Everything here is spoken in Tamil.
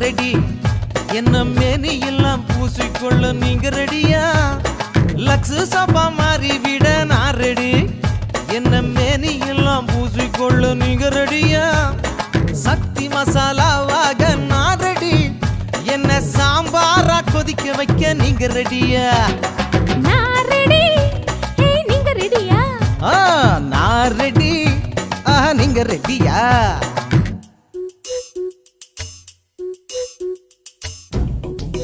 ரெடி. என்ன மேனி எல்லாம் பூசிக்கொள்ள நீங்க ரெடியா? லக்ஸு சபா மாறி விட நான் ரெடி. என்ன மேனி எல்லாம் பூசிக்கொள்ள நீங்க ரெடியா? சக்தி மசாலாவாக நான் ரெடி. என்ன சாம்பாரா கொதிக்க வைக்க நீங்க ரெடியா? நான் ரெடி. நீங்க ரெடியா? நான் ரெடி. நீங்க ரெடியா?